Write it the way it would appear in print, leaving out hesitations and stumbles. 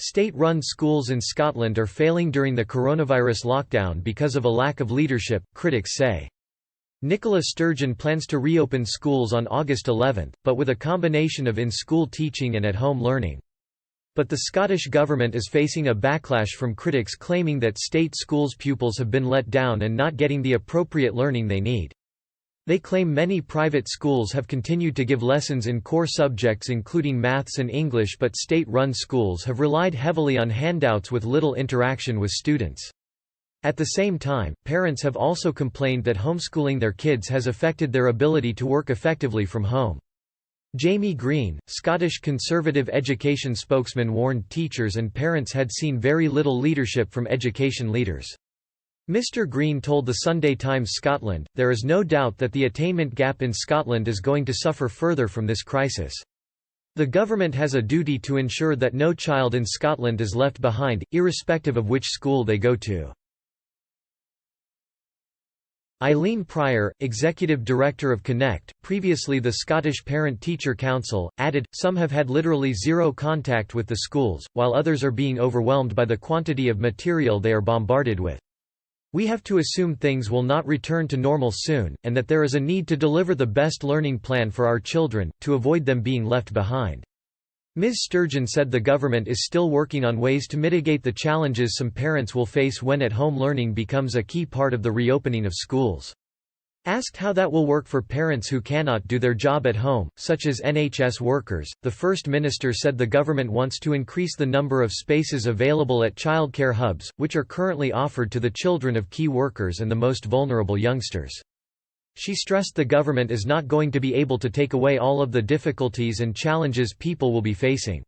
State-run schools in Scotland are failing during the coronavirus lockdown because of a lack of leadership, critics say. Nicola Sturgeon plans to reopen schools on August 11, but with a combination of in-school teaching and at-home learning. But the Scottish Government is facing a backlash from critics claiming that state schools' pupils have been let down and not getting the appropriate learning they need. They claim many private schools have continued to give lessons in core subjects including maths and English, but state-run schools have relied heavily on handouts with little interaction with students. At the same time, parents have also complained that homeschooling their kids has affected their ability to work effectively from home. Jamie Green, Scottish Conservative education spokesman, warned teachers and parents had seen very little leadership from education leaders. Mr. Green told the Sunday Times Scotland, "There is no doubt that the attainment gap in Scotland is going to suffer further from this crisis. The government has a duty to ensure that no child in Scotland is left behind, irrespective of which school they go to." Eileen Pryor, Executive Director of Connect, previously the Scottish Parent-Teacher Council, added, "Some have had literally zero contact with the schools, while others are being overwhelmed by the quantity of material they are bombarded with. We have to assume things will not return to normal soon, and that there is a need to deliver the best learning plan for our children, to avoid them being left behind." Ms. Sturgeon said the government is still working on ways to mitigate the challenges some parents will face when at-home learning becomes a key part of the reopening of schools. Asked how that will work for parents who cannot do their job at home, such as NHS workers, the First Minister said the government wants to increase the number of spaces available at childcare hubs, which are currently offered to the children of key workers and the most vulnerable youngsters. She stressed the government is not going to be able to take away all of the difficulties and challenges people will be facing.